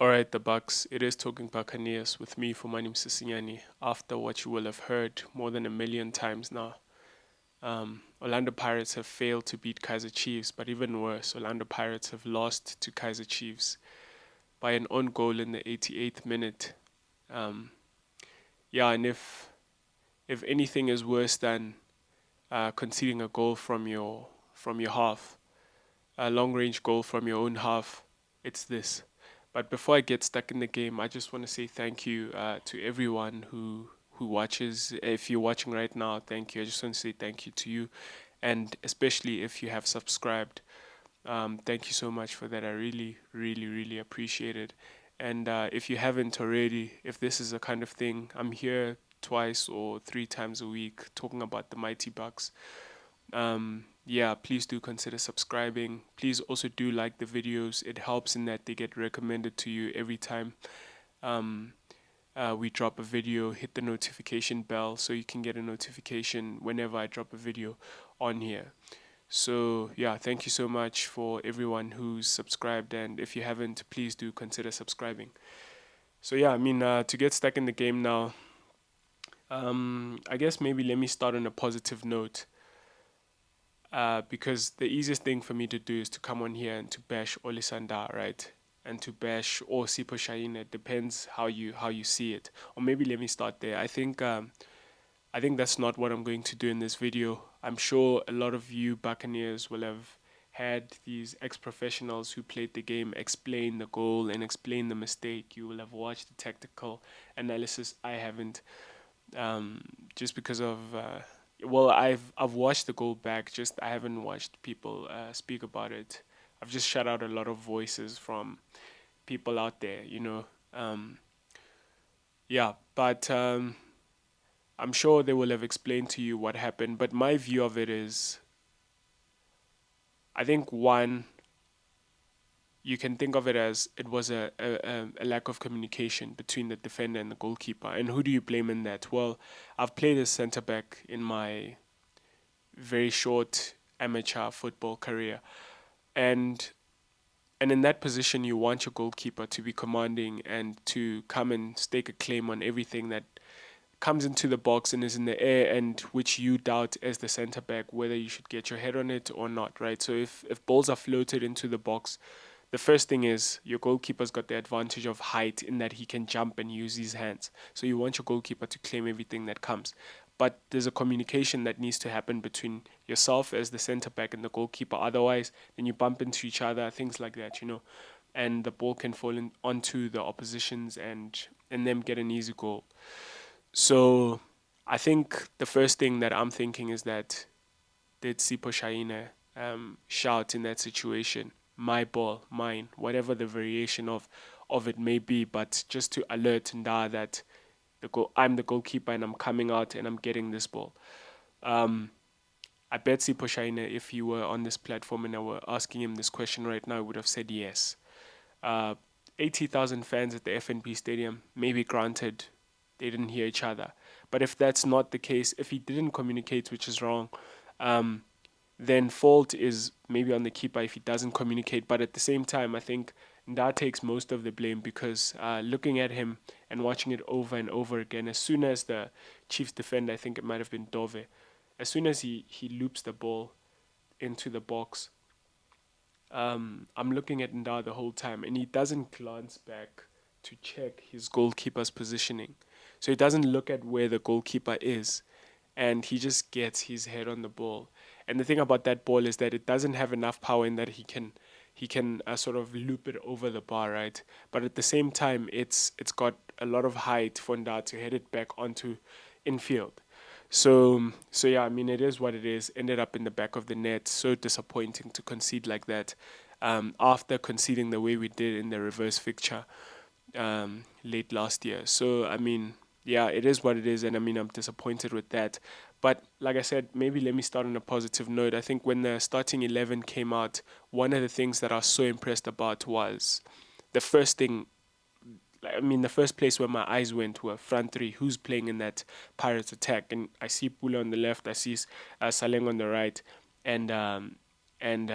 All right, the Bucks. It is Talking Buccaneers with me, Fumane Sisinyani. After what you will have heard more than a million times now, Orlando Pirates have failed to beat Kaizer Chiefs, but even worse, Orlando Pirates have lost to Kaizer Chiefs by an own goal in the 88th minute. Um, yeah, and if anything is worse than conceding a goal from your half, a long range goal from your own half, it's this. But before I get stuck in the game, I just want to say thank you to everyone who watches. If you're watching right now, thank you. I just want to say thank you to you, and especially if you have subscribed. Thank you so much for that. I really, really, really appreciate it. And if you haven't already, if this is a kind of thing, I'm here twice or three times a week talking about the Mighty Bucks. Yeah, please do consider subscribing. Please also do like the videos. It helps in that they get recommended to you every time um, we drop a video. Hit the notification bell so you can get a notification whenever I drop a video on here. So, yeah, thank you so much for everyone who's subscribed. And if you haven't, please do consider subscribing. So, yeah, to get stuck in the game now, I guess maybe let me start on a positive note. Because the easiest thing for me to do is to come on here and to bash Olisanda, right? And to bash or Sipo Shahin. It depends how you see it. Or maybe let me start there. I think that's not what I'm going to do in this video. I'm sure a lot of you Buccaneers will have had these ex-professionals who played the game explain the goal and explain the mistake. You will have watched the tactical analysis. I haven't, um, just because of well, I've watched the goal back. Just I haven't watched people speak about it. I've just shut out a lot of voices from people out there. Um, yeah, but I'm sure they will have explained to you what happened. But my view of it is, I think one, you can think of it as it was a lack of communication between the defender and the goalkeeper. And who do you blame in that? Well, I've played as centre back in my very short amateur football career, and in that position you want your goalkeeper to be commanding and to come and stake a claim on everything that comes into the box and is in the air, and which you doubt as the center back whether you should get your head on it or not, right? So if balls are floated into the box, the first thing is your goalkeeper's got the advantage of height in that he can jump and use his hands. So you want your goalkeeper to claim everything that comes. But there's a communication that needs to happen between yourself as the center back and the goalkeeper. Otherwise, then you bump into each other, things like that. And the ball can fall onto the oppositions and them get an easy goal. So I think the first thing that I'm thinking is that did Sipo Shaina shout in that situation, my ball, mine, whatever the variation of it may be, but just to alert Nda that I'm the goalkeeper and I'm coming out and I'm getting this ball. Um, I bet Sipo Shaina, if he were on this platform and I were asking him this question right now, would have said yes. Uh, 80,000 fans at the FNP Stadium, maybe granted, they didn't hear each other. But if that's not the case, if he didn't communicate, which is wrong, um, then fault is maybe on the keeper if he doesn't communicate. But at the same time, I think Nda takes most of the blame because looking at him and watching it over and over again, as soon as the Chiefs defender, I think it might have been Dove, as soon as he loops the ball into the box, I'm looking at Nda the whole time, and he doesn't glance back to check his goalkeeper's positioning. So he doesn't look at where the goalkeeper is, and he just gets his head on the ball. And the thing about that ball is that it doesn't have enough power in that he can sort of loop it over the bar, right? But at the same time, it's got a lot of height for Nda to head it back onto infield. So yeah, I mean, it is what it is. Ended up in the back of the net. So disappointing to concede like that. After conceding the way we did in the reverse fixture late last year. So I mean, yeah, it is what it is, and I mean, I'm disappointed with that. But like I said, maybe let me start on a positive note. I think when the starting 11 came out, one of the things that I was so impressed about was the first thing, I mean, the first place where my eyes went were front three. Who's playing in that Pirates attack? And I see Pula on the left, I see Saleng on the right, and and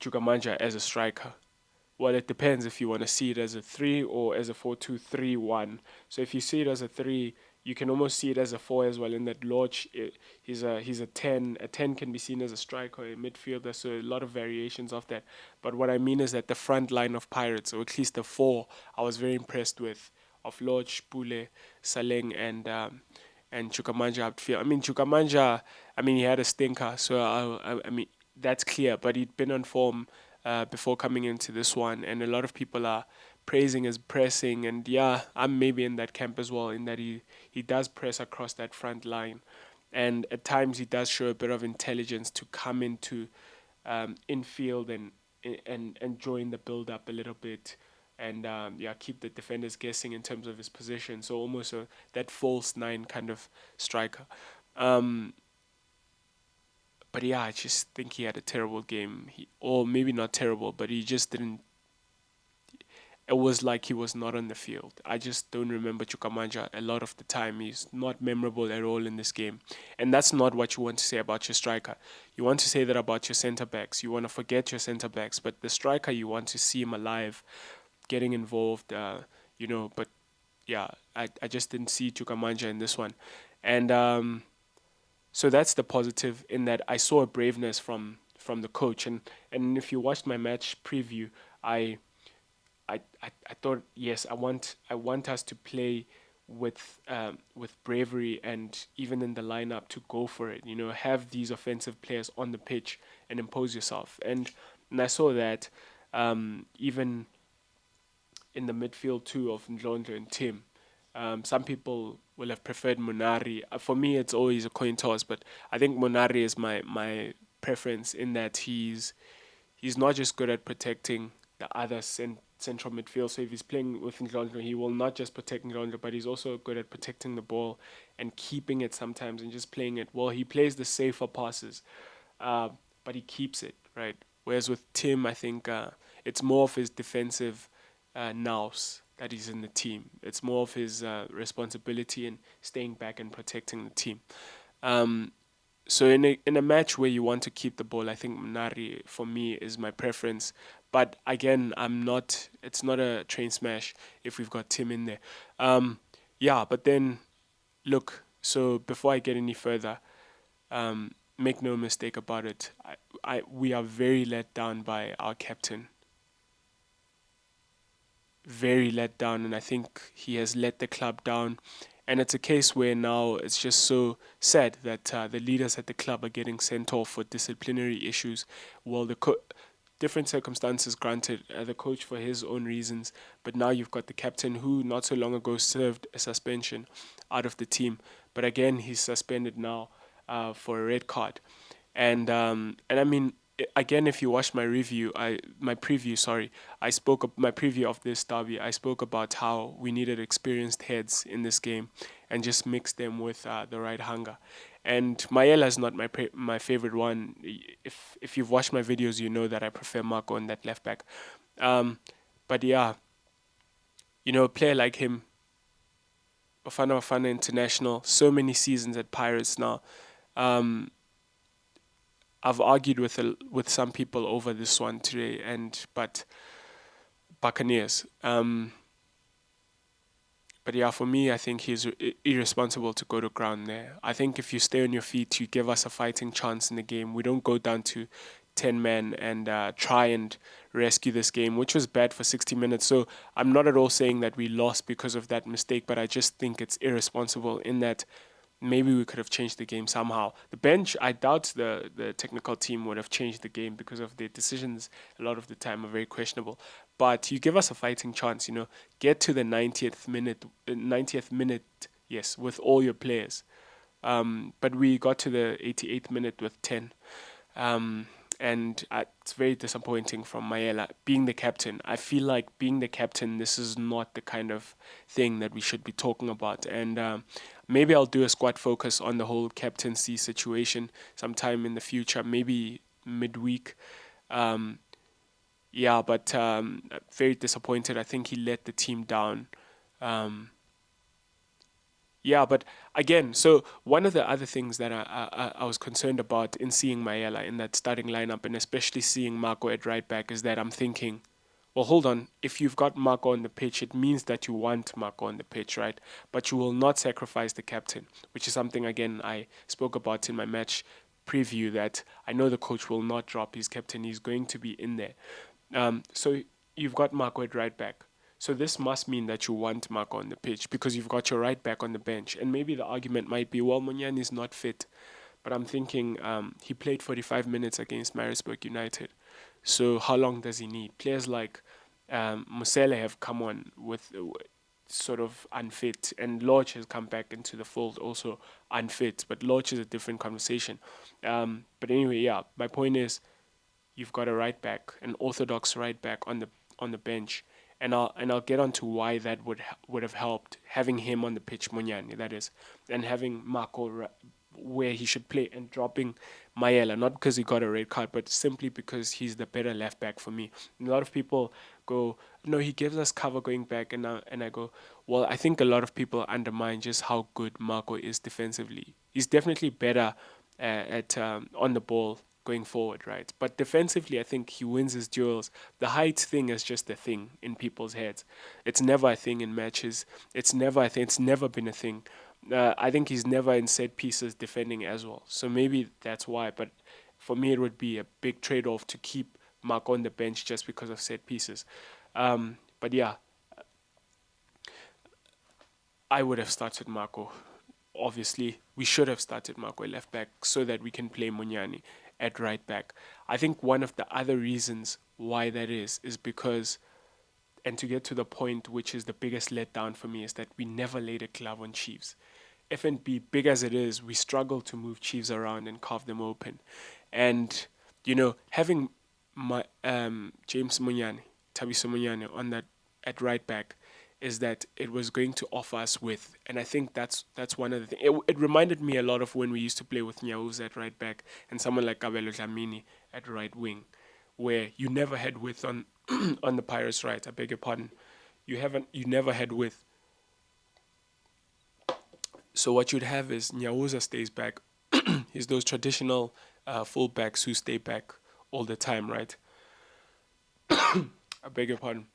Jugamanja as a striker. well, it depends if you want to see it as a 3 or as a 4-2-3-1. So if you see it as a 3, you can almost see it as a 4 as well, in that Lodge, he's a 10. A 10 can be seen as a striker, a midfielder, so a lot of variations of that. But what I mean is that the front line of Pirates, or at least the 4, I was very impressed with, of Lodge, Pule, Saleng, and Chukamanja upfield. I mean, Chukamanja, I mean, he had a stinker, so I mean, that's clear, but he'd been on form before coming into this one, and a lot of people are praising his pressing, and yeah, I'm maybe in that camp as well, in that he does press across that front line, and at times he does show a bit of intelligence to come into infield and join the build up a little bit, and yeah, keep the defenders guessing in terms of his position. So almost that false nine kind of striker. Um, but yeah, I just think he had a terrible game. Or maybe not terrible, but he just didn't. It was like he was not on the field. I just don't remember Chukamanja a lot of the time. He's not memorable at all in this game. And that's not what you want to say about your striker. You want to say that about your centre backs. You want to forget your centre backs. But the striker, you want to see him alive, getting involved, but yeah, I just didn't see Chukamanja in this one. And so that's the positive, in that I saw a braveness from the coach. And if you watched my match preview, I I thought, yes, I want us to play with bravery, and even in the lineup to go for it. Have these offensive players on the pitch and impose yourself. And I saw that even in the midfield too, of Ndlondo and Tim. Some people will have preferred Munari. For me, it's always a coin toss, but I think Munari is my preference, in that he's not just good at protecting the other central midfield. So if he's playing with Ndlondo, he will not just protect Ndlondo, but he's also good at protecting the ball and keeping it sometimes, and just playing it well. He plays the safer passes, uh, but he keeps it, right. Whereas with Tim, I think it's more of his defensive nous that he's in the team. It's more of his responsibility in staying back and protecting the team. Um, so in a match where you want to keep the ball, I think Munari for me is my preference. But again, I'm not. It's not a train smash if we've got Tim in there. Yeah, but then look. So before I get any further, make no mistake about it. We are very let down by our captain, very let down, and I think he has let the club down. And it's a case where now it's just so sad that the leaders at the club are getting sent off for disciplinary issues. Well, different circumstances, granted, the coach for his own reasons, but now you've got the captain who not so long ago served a suspension out of the team, but again he's suspended now for a red card. And I mean, again, if you watched my review, my preview, sorry, my preview of this derby. I spoke about how we needed experienced heads in this game, and just mix them with the right hunger. And Maela is not my favorite one. If you've watched my videos, you know that I prefer Marco on that left back. Um, but yeah, a player like him, Bafana International, so many seasons at Pirates now. Um, I've argued with some people over this one today, but Buccaneers. But yeah, for me, I think he's irresponsible to go to ground there. I think if you stay on your feet, you give us a fighting chance in the game. We don't go down to 10 men and try and rescue this game, which was bad for 60 minutes. So I'm not at all saying that we lost because of that mistake, but I just think it's irresponsible, in that maybe we could have changed the game somehow. The bench, I doubt the technical team would have changed the game, because of their decisions a lot of the time are very questionable. But you give us a fighting chance, get to the 90th minute, 90th minute, yes, with all your players. But we got to the 88th minute with 10. Um, and it's very disappointing from Maela being the captain. I feel like being the captain, this is not the kind of thing that we should be talking about. And maybe I'll do a squad focus on the whole captaincy situation sometime in the future, maybe midweek. Um, yeah, but very disappointed. I think he let the team down. Um, yeah, but again, so one of the other things that I was concerned about in seeing Maela in that starting lineup, and especially seeing Marco at right back, is that I'm thinking, Well, hold on. If you've got Marco on the pitch, it means that you want Marco on the pitch, right? But you will not sacrifice the captain, which is something, again, I spoke about in my match preview, that I know the coach will not drop his captain. He's going to be in there. So you've got Marco at right back. So this must mean that you want Marco on the pitch because you've got your right back on the bench. And maybe the argument might be, well, Munyan is not fit. But I'm thinking he played 45 minutes against Marisburg United. So how long does he need? Players like Musele have come on with sort of unfit, and Lodge has come back into the fold also unfit. But Lodge is a different conversation. But anyway, yeah, my point is you've got a right back, an orthodox right back on the bench, and I'll get on to why that would have helped having him on the pitch, Munyani, that is, and having Marco where he should play and dropping Maela, not because he got a red card, but simply because he's the better left back for me. And a lot of people go, no, he gives us cover going back, and I go, well, I think a lot of people undermine just how good Marco is defensively. He's definitely better at on the ball going forward, right? But defensively, I think he wins his duels. The height thing is just a thing in people's heads. It's never a thing in matches. It's never a thing. It's never been a thing. I think he's never in set pieces defending as well. So maybe that's why. But for me, it would be a big trade off to keep Mark on the bench just because of set pieces. But yeah, I would have started Marco. Obviously, we should have started Marco at left back so that we can play Munyani at right back. I think one of the other reasons why that is because, and to get to the point which is the biggest letdown for me, is that we never laid a glove on Chiefs. FNB, big as it is, we struggle to move Chiefs around and carve them open. And, having my James Munyani, Tabiso Munyani on that at right back is that it was going to offer us width. And I think that's one of the things. It reminded me a lot of when we used to play with Nyauz at right back and someone like Kabelo Dlamini at right wing, where you never had width on on the Pirates right. I beg your pardon. You never had width. So what you'd have is Nyauza stays back. He's those traditional fullbacks who stay back all the time, right? I beg your pardon.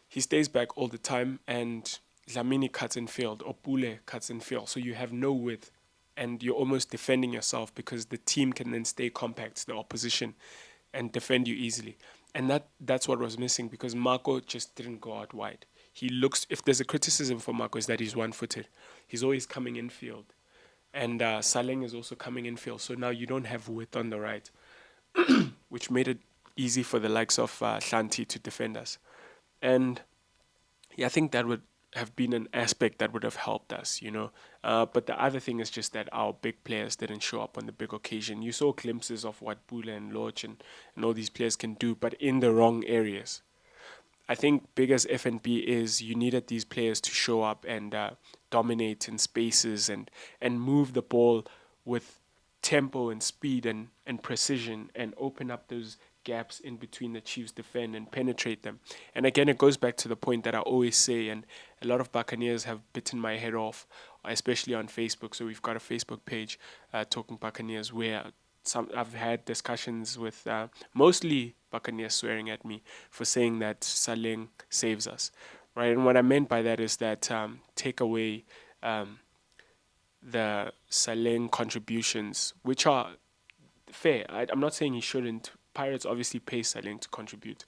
He stays back all the time, and Lamini cuts in field, or Pule cuts in field. So you have no width, and you're almost defending yourself because the team can then stay compact, the opposition, and defend you easily. And that's what was missing because Marco just didn't go out wide. He looks, if there's a criticism for Marco, is that he's one footed. He's always coming in field. And Saleng is also coming in field. So now you don't have width on the right, which made it easy for the likes of Shanti to defend us. And yeah, I think that would have been an aspect that would have helped us. But the other thing is just that our big players didn't show up on the big occasion. You saw glimpses of what Bula and Loch and all these players can do, but in the wrong areas. I think big as FNB is, you needed these players to show up and dominate in spaces and move the ball with tempo and speed and precision and open up those gaps in between the Chiefs defend and penetrate them. And again, it goes back to the point that I always say, and a lot of Buccaneers have bitten my head off, especially on Facebook. So we've got a Facebook page, Talking Buccaneers, where I've had discussions with mostly Buccaneers swearing at me for saying that Saleng saves us, right? And what I meant by that is that take away the Saleng contributions, which are fair. I'm not saying he shouldn't. Pirates obviously pay Saleng to contribute.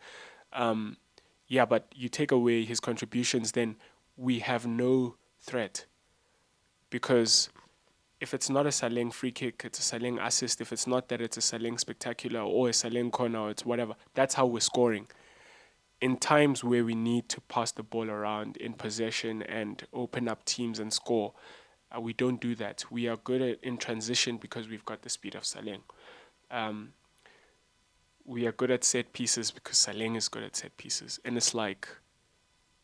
Yeah, but you take away his contributions, then we have no threat because if it's not a Saleng free kick, it's a Saleng assist. If it's not that, it's a Saleng spectacular or a Saleng corner, or it's whatever. That's how we're scoring. In times where we need to pass the ball around in possession and open up teams and score, we don't do that. We are good in transition because we've got the speed of Saleng. We are good at set pieces because Saleng is good at set pieces. And it's like,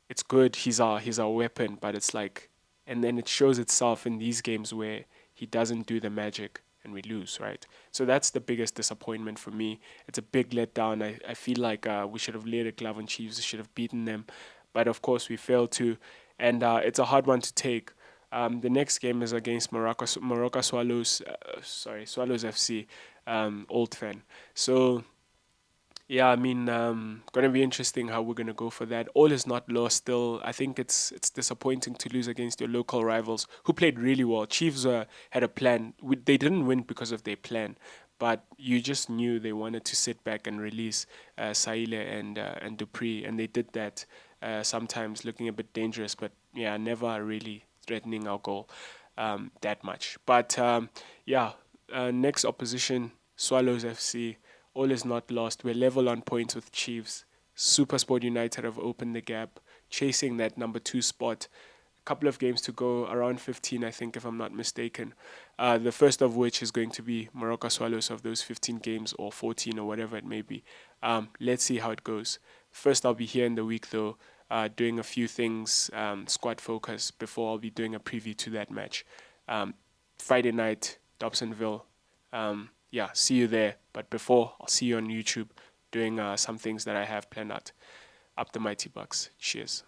it's good, he's our weapon, but it's like, and then it shows itself in these games where he doesn't do the magic and we lose, right? So that's the biggest disappointment for me. It's a big letdown. I feel like we should have laid a glove on Chiefs, we should have beaten them, but of course we failed to, and it's a hard one to take. The next game is against Morocco Swallows, Swallows FC, Old Fan. So Yeah, I mean, gonna be interesting how we're gonna go for that. All is not lost still. I think it's disappointing to lose against your local rivals who played really well. Chiefs had a plan. They didn't win because of their plan, but you just knew they wanted to sit back and release Saile and Dupree, and they did that. Sometimes looking a bit dangerous, but yeah, never really threatening our goal that much. But yeah, next opposition, Swallows FC. All is not lost. We're level on points with Chiefs. Supersport United have opened the gap, chasing that number two spot. A couple of games to go, around 15, I think, if I'm not mistaken. The first of which is going to be Morocco Swallows of those 15 games, or 14, or whatever it may be. Let's see how it goes. First, I'll be here in the week, though, doing a few things, squad focus, before I'll be doing a preview to that match. Friday night, Dobsonville. Yeah, see you there. But before, I'll see you on YouTube doing some things that I have planned out. Up the Mighty Bucks. Cheers.